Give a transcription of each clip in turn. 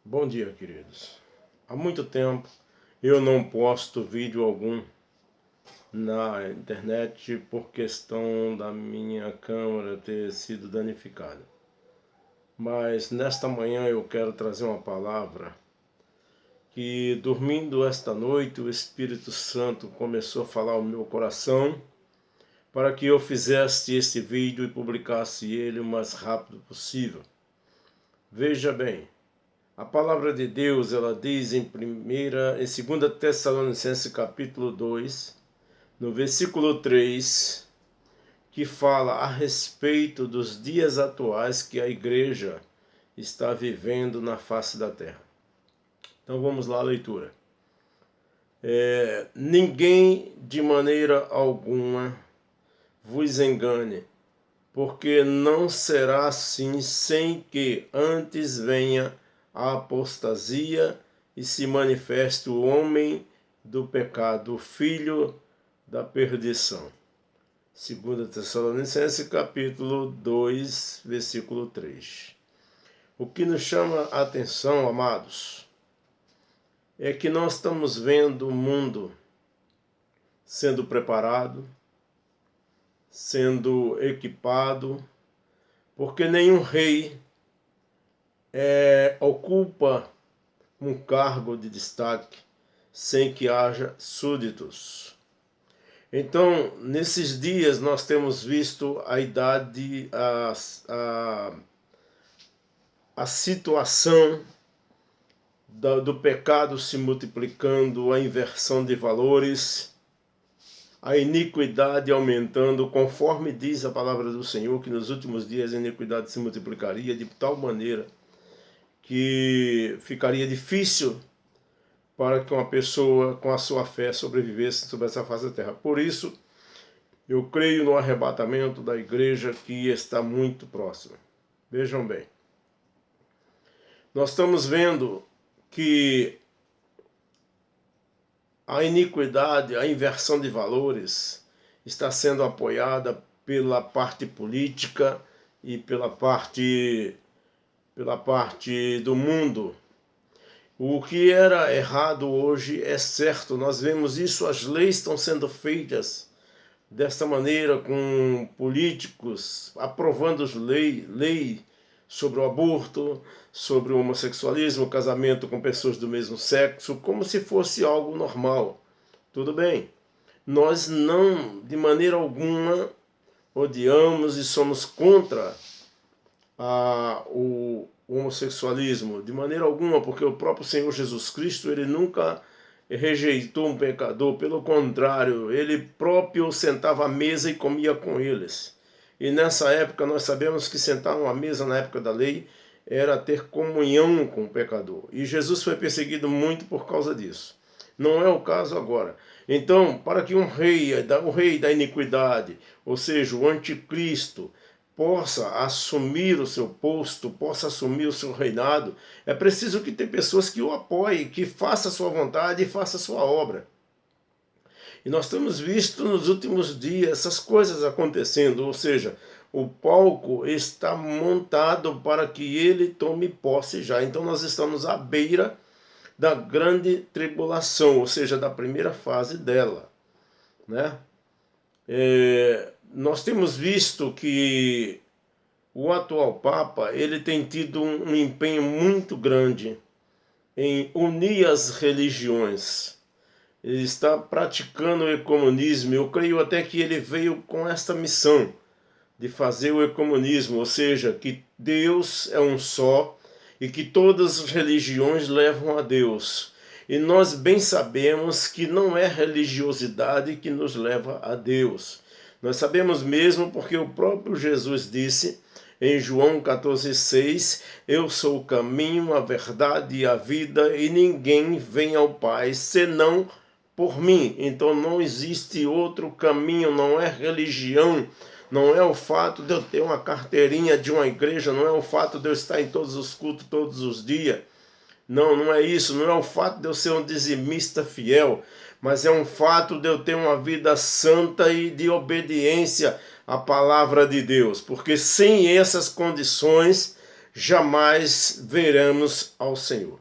Bom dia, queridos. Há muito tempo eu não posto vídeo algum na internet por questão da minha câmera ter sido danificada. Mas nesta manhã eu quero trazer uma palavra que, dormindo esta noite, o Espírito Santo começou a falar ao meu coração para que eu fizesse esse vídeo e publicasse ele o mais rápido possível. Veja bem. A palavra de Deus, ela diz em 2 Tessalonicenses capítulo 2, no versículo 3, que fala a respeito dos dias atuais que a igreja está vivendo na face da terra. Então vamos lá a leitura. Ninguém de maneira alguma vos engane, porque não será assim sem que antes venha a apostasia e se manifeste o homem do pecado, o filho da perdição. 2 Tessalonicenses capítulo 2, versículo 3. O que nos chama a atenção, amados, é que nós estamos vendo o mundo sendo preparado, sendo equipado, porque nenhum rei ocupa um cargo de destaque sem que haja súditos. Então, nesses dias nós temos visto a situação do pecado se multiplicando, a inversão de valores, a iniquidade aumentando, conforme diz a palavra do Senhor, que nos últimos dias a iniquidade se multiplicaria de tal maneira que ficaria difícil para que uma pessoa com a sua fé sobrevivesse sobre essa face da terra. Por isso, eu creio no arrebatamento da igreja que está muito próximo. Vejam bem, nós estamos vendo que a iniquidade, a inversão de valores está sendo apoiada pela parte política e pela parte do mundo. O que era errado hoje é certo. Nós vemos isso, as leis estão sendo feitas desta maneira, com políticos aprovando lei sobre o aborto, sobre o homossexualismo, o casamento com pessoas do mesmo sexo, como se fosse algo normal. Tudo bem. Nós não, de maneira alguma, odiamos e somos contra o homossexualismo, de maneira alguma, porque o próprio Senhor Jesus Cristo, ele nunca rejeitou um pecador, pelo contrário, ele próprio sentava à mesa e comia com eles. E nessa época nós sabemos que sentar à mesa na época da lei era ter comunhão com o pecador. E Jesus foi perseguido muito por causa disso. Não é o caso agora. Então, para que o rei da iniquidade, ou seja, o anticristo, possa assumir o seu posto, possa assumir o seu reinado, é preciso que tenha pessoas que o apoiem, que façam a sua vontade e façam a sua obra. E nós temos visto nos últimos dias essas coisas acontecendo, ou seja, o palco está montado para que ele tome posse já. Então nós estamos à beira da grande tribulação, ou seja, da primeira fase dela, né? Nós temos visto que o atual Papa, ele tem tido um empenho muito grande em unir as religiões. Ele está praticando o ecumenismo. Eu creio até que ele veio com esta missão de fazer o ecumenismo, ou seja, que Deus é um só e que todas as religiões levam a Deus. E nós bem sabemos que não é religiosidade que nos leva a Deus. Nós sabemos mesmo porque o próprio Jesus disse em João 14,6, eu sou o caminho, a verdade e a vida, e ninguém vem ao Pai senão por mim. Então não existe outro caminho, não é religião, não é o fato de eu ter uma carteirinha de uma igreja, não é o fato de eu estar em todos os cultos todos os dias. Não, não é isso, não é o fato de eu ser um dizimista fiel, mas é um fato de eu ter uma vida santa e de obediência à palavra de Deus, porque sem essas condições jamais veremos ao Senhor.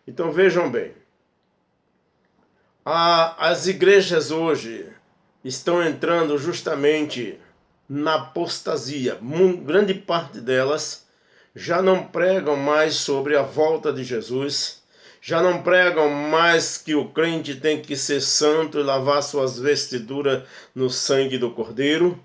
Então vejam bem, as igrejas hoje estão entrando justamente na apostasia. Grande parte delas já não pregam mais sobre a volta de Jesus, já não pregam mais que o crente tem que ser santo e lavar suas vestiduras no sangue do Cordeiro,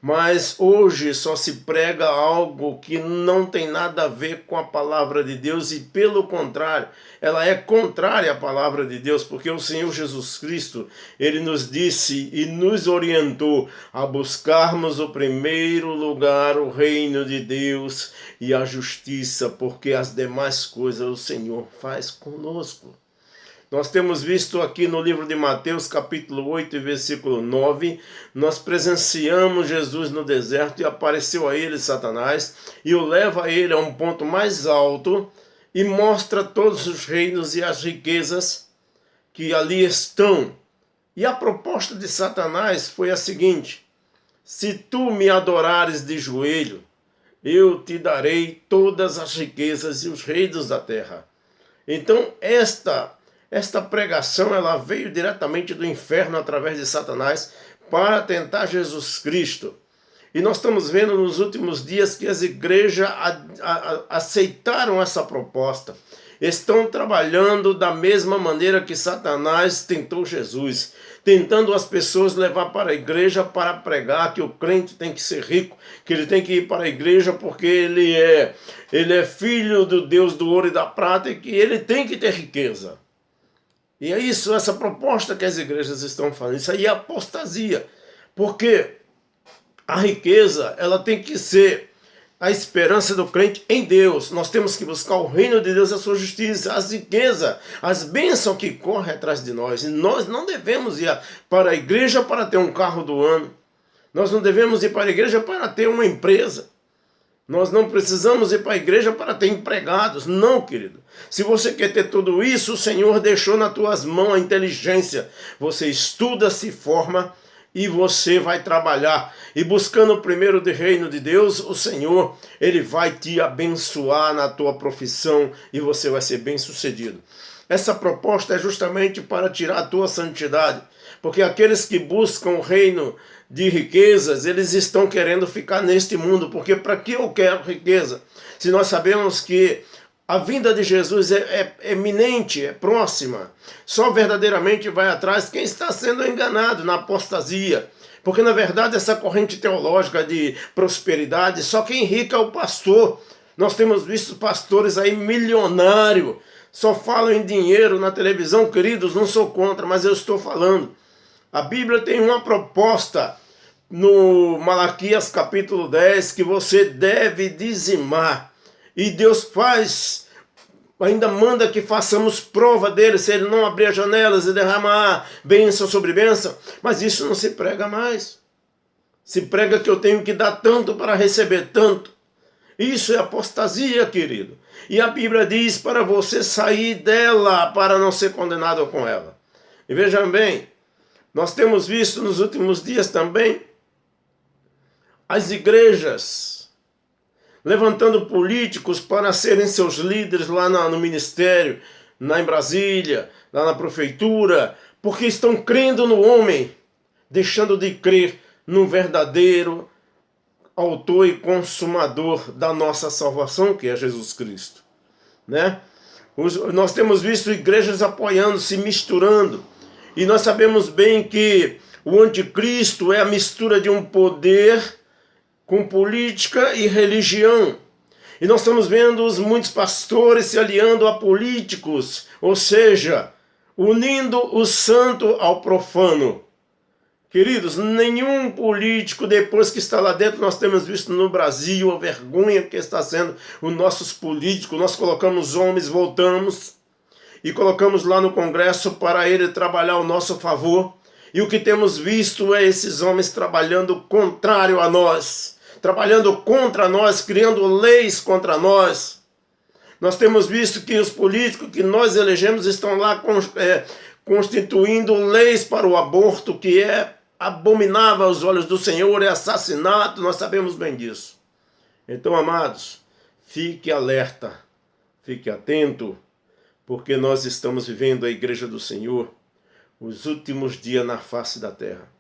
mas hoje só se prega algo que não tem nada a ver com a palavra de Deus e, pelo contrário, ela é contrária à palavra de Deus, porque o Senhor Jesus Cristo, ele nos disse e nos orientou a buscarmos o primeiro lugar, o reino de Deus e a justiça, porque as demais coisas o Senhor faz conosco. Nós temos visto aqui no livro de Mateus, capítulo 8, versículo 9, nós presenciamos Jesus no deserto e apareceu a ele Satanás e o leva a ele a um ponto mais alto e mostra todos os reinos e as riquezas que ali estão. E a proposta de Satanás foi a seguinte: se tu me adorares de joelho, eu te darei todas as riquezas e os reinos da terra. Então esta pregação ela veio diretamente do inferno através de Satanás para tentar Jesus Cristo. E nós estamos vendo nos últimos dias que as igrejas aceitaram essa proposta. Estão trabalhando da mesma maneira que Satanás tentou Jesus, tentando as pessoas levar para a igreja para pregar que o crente tem que ser rico, que ele tem que ir para a igreja porque ele é filho do Deus do ouro e da prata e que ele tem que ter riqueza. E é isso, essa proposta que as igrejas estão fazendo. Isso aí é apostasia. Porque a riqueza, ela tem que ser a esperança do crente em Deus. Nós temos que buscar o reino de Deus e a sua justiça, as riquezas, as bênçãos que correm atrás de nós. E nós não devemos ir para a igreja para ter um carro do ano. Nós não devemos ir para a igreja para ter uma empresa. Nós não precisamos ir para a igreja para ter empregados. Não, querido. Se você quer ter tudo isso, o Senhor deixou nas tuas mãos a inteligência. Você estuda, se forma e você vai trabalhar. E buscando o primeiro do reino de Deus, o Senhor, ele vai te abençoar na tua profissão e você vai ser bem-sucedido. Essa proposta é justamente para tirar a tua santidade. Porque aqueles que buscam o reino de riquezas, eles estão querendo ficar neste mundo. Porque para que eu quero riqueza? Se nós sabemos que a vinda de Jesus é eminente, é próxima. Só verdadeiramente vai atrás quem está sendo enganado na apostasia. Porque na verdade essa corrente teológica de prosperidade, só quem rica é o pastor. Nós temos visto pastores aí milionários, só falam em dinheiro na televisão, queridos, não sou contra, mas eu estou falando. A Bíblia tem uma proposta no Malaquias capítulo 10 que você deve dizimar. E Deus ainda manda que façamos prova dele, se ele não abrir as janelas e derramar bênção sobre bênção. Mas isso não se prega mais. Se prega que eu tenho que dar tanto para receber tanto. Isso é apostasia, querido. E a Bíblia diz para você sair dela para não ser condenado com ela. E vejam bem, nós temos visto nos últimos dias também as igrejas levantando políticos para serem seus líderes lá no ministério, em Brasília, lá na prefeitura, porque estão crendo no homem, deixando de crer no verdadeiro autor e consumador da nossa salvação, que é Jesus Cristo, né? Nós temos visto igrejas apoiando, se misturando, e nós sabemos bem que o anticristo é a mistura de um poder com política e religião. E nós estamos vendo muitos pastores se aliando a políticos, ou seja, unindo o santo ao profano. Queridos, nenhum político, depois que está lá dentro, nós temos visto no Brasil a vergonha que está sendo os nossos políticos. Nós colocamos homens, voltamos e colocamos lá no Congresso para ele trabalhar ao nosso favor. E o que temos visto é esses homens trabalhando contrário a nós, trabalhando contra nós, criando leis contra nós. Nós temos visto que os políticos que nós elegemos estão lá constituindo leis para o aborto, que é abominável aos olhos do Senhor, é assassinato, nós sabemos bem disso. Então, amados, Fique alerta, fique atento, porque nós estamos vivendo a igreja do Senhor, os últimos dias na face da terra.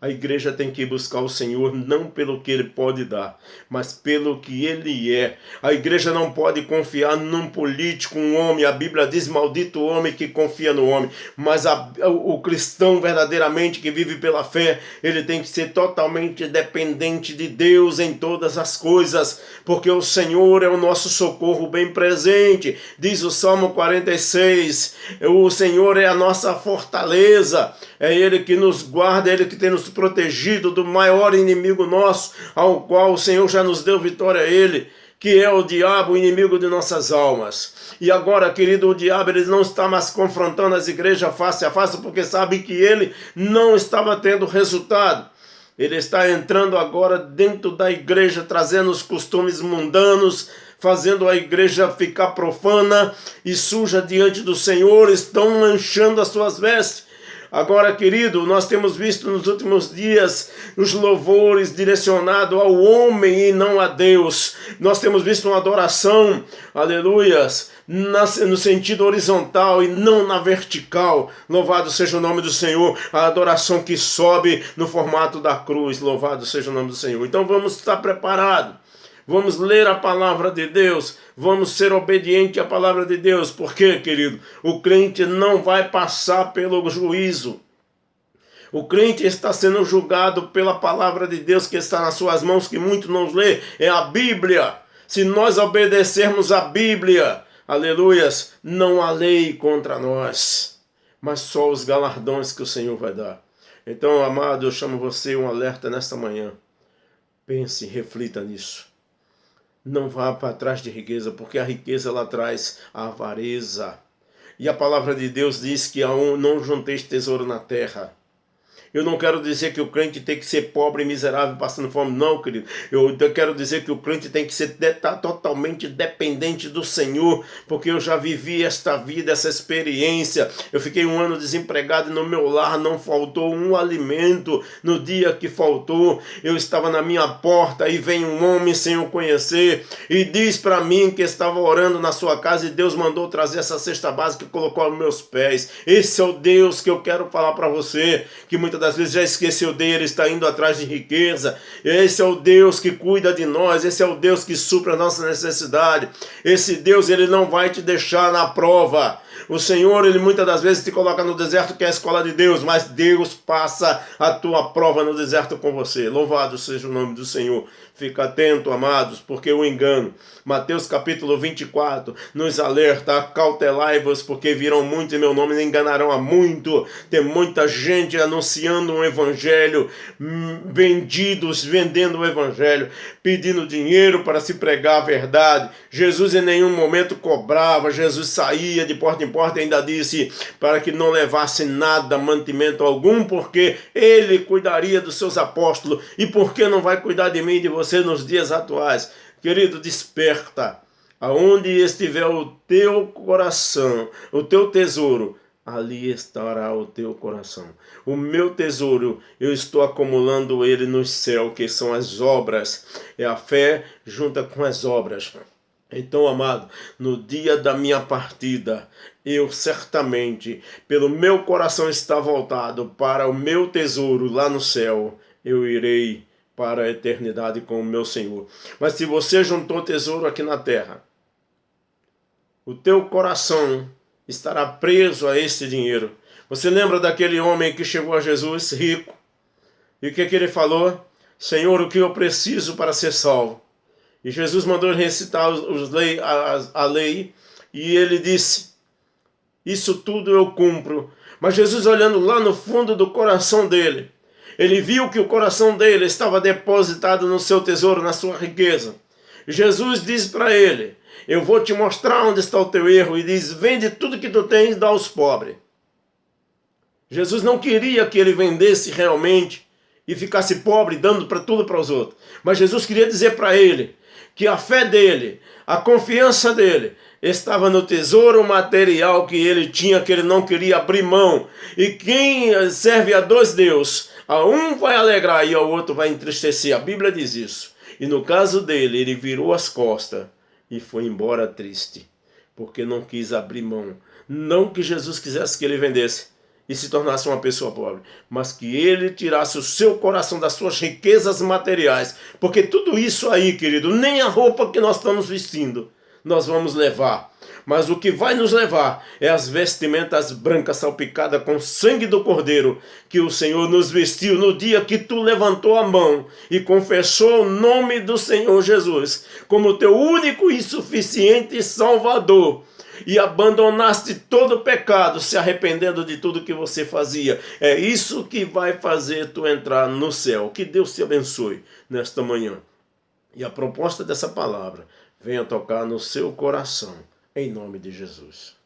A igreja tem que buscar o Senhor não pelo que Ele pode dar, mas pelo que Ele é. A igreja não pode confiar num político, um homem. A Bíblia diz, maldito o homem que confia no homem. Mas o cristão verdadeiramente que vive pela fé, ele tem que ser totalmente dependente de Deus em todas as coisas, porque o Senhor é o nosso socorro bem presente. Diz o Salmo 46, o Senhor é a nossa fortaleza, é Ele que nos guarda, é Ele que tem nos protegido do maior inimigo nosso, ao qual o Senhor já nos deu vitória a Ele, que é o diabo, o inimigo de nossas almas. E agora, querido, o diabo ele não está mais confrontando as igrejas face a face, porque sabe que ele não estava tendo resultado. Ele está entrando agora dentro da igreja, trazendo os costumes mundanos, fazendo a igreja ficar profana e suja diante do Senhor, estão manchando as suas vestes. Agora, querido, nós temos visto nos últimos dias os louvores direcionados ao homem e não a Deus. Nós temos visto uma adoração, aleluias, no sentido horizontal e não na vertical. Louvado seja o nome do Senhor. A adoração que sobe no formato da cruz. Louvado seja o nome do Senhor. Então vamos estar preparados. Vamos ler a palavra de Deus, vamos ser obedientes à palavra de Deus. Por quê, querido? O crente não vai passar pelo juízo. O crente está sendo julgado pela palavra de Deus que está nas suas mãos, que muito não lê, é a Bíblia. Se nós obedecermos a Bíblia, aleluias, não há lei contra nós, mas só os galardões que o Senhor vai dar. Então, amado, eu chamo você um alerta nesta manhã. Pense, reflita nisso. Não vá para trás de riqueza, porque a riqueza ela traz a avareza. E a palavra de Deus diz que não junteis tesouro na terra. Eu não quero dizer que o crente tem que ser pobre e miserável passando fome, não, querido. Eu quero dizer que o crente tem que ser totalmente dependente do Senhor, porque eu já vivi esta vida, essa experiência. Eu fiquei 1 ano desempregado e no meu lar não faltou um alimento. No dia que faltou, eu estava na minha porta e vem um homem sem eu conhecer e diz para mim que estava orando na sua casa e Deus mandou trazer essa cesta básica e colocou aos meus pés. Esse é o Deus que eu quero falar para você, que muitas das vezes já esqueceu dele, está indo atrás de riqueza. Esse é o Deus que cuida de nós, esse é o Deus que supra a nossa necessidade. Esse Deus, ele não vai te deixar na prova. O Senhor, ele muitas das vezes te coloca no deserto, que é a escola de Deus, mas Deus passa a tua prova no deserto com você. Louvado seja o nome do Senhor. Fica atento, amados, porque o engano. Mateus capítulo 24 nos alerta: acautelai-vos, porque virão muitos em meu nome e enganarão a muito. Tem muita gente anunciando um evangelho, vendendo o evangelho, pedindo dinheiro para se pregar a verdade. Jesus em nenhum momento cobrava, Jesus saía de porta em porta e ainda disse para que não levasse nada, mantimento algum, porque ele cuidaria dos seus apóstolos. E por que não vai cuidar de mim e de você nos dias atuais? Querido, desperta. Aonde estiver o teu coração, o teu tesouro, ali estará o teu coração. O meu tesouro, eu estou acumulando ele no céu, que são as obras. É a fé junta com as obras. Então, amado, no dia da minha partida, eu certamente, pelo meu coração estar voltado para o meu tesouro lá no céu, eu irei para a eternidade com o meu Senhor. Mas se você juntou tesouro aqui na terra, o teu coração estará preso a esse dinheiro. Você lembra daquele homem que chegou a Jesus rico? E o que ele falou? Senhor, o que eu preciso para ser salvo? E Jesus mandou ele recitar a lei, e ele disse: isso tudo eu cumpro. Mas Jesus, olhando lá no fundo do coração dele, ele viu que o coração dele estava depositado no seu tesouro, na sua riqueza. Jesus diz para ele: eu vou te mostrar onde está o teu erro. E diz: vende tudo que tu tens e dá aos pobres. Jesus não queria que ele vendesse realmente e ficasse pobre, dando para tudo para os outros. Mas Jesus queria dizer para ele que a fé dele, a confiança dele, estava no tesouro material que ele tinha, que ele não queria abrir mão. E quem serve a dois deuses, a um vai alegrar e ao outro vai entristecer. A Bíblia diz isso. E no caso dele, ele virou as costas e foi embora triste, porque não quis abrir mão. Não que Jesus quisesse que ele vendesse e se tornasse uma pessoa pobre, mas que ele tirasse o seu coração das suas riquezas materiais, porque tudo isso aí, querido, nem a roupa que nós estamos vestindo nós vamos levar, mas o que vai nos levar é as vestimentas brancas salpicadas com sangue do Cordeiro, que o Senhor nos vestiu no dia que tu levantou a mão e confessou o nome do Senhor Jesus como teu único e suficiente Salvador, e abandonaste todo o pecado, se arrependendo de tudo que você fazia. É isso que vai fazer tu entrar no céu. Que Deus te abençoe nesta manhã. E a proposta dessa palavra venha tocar no seu coração, em nome de Jesus.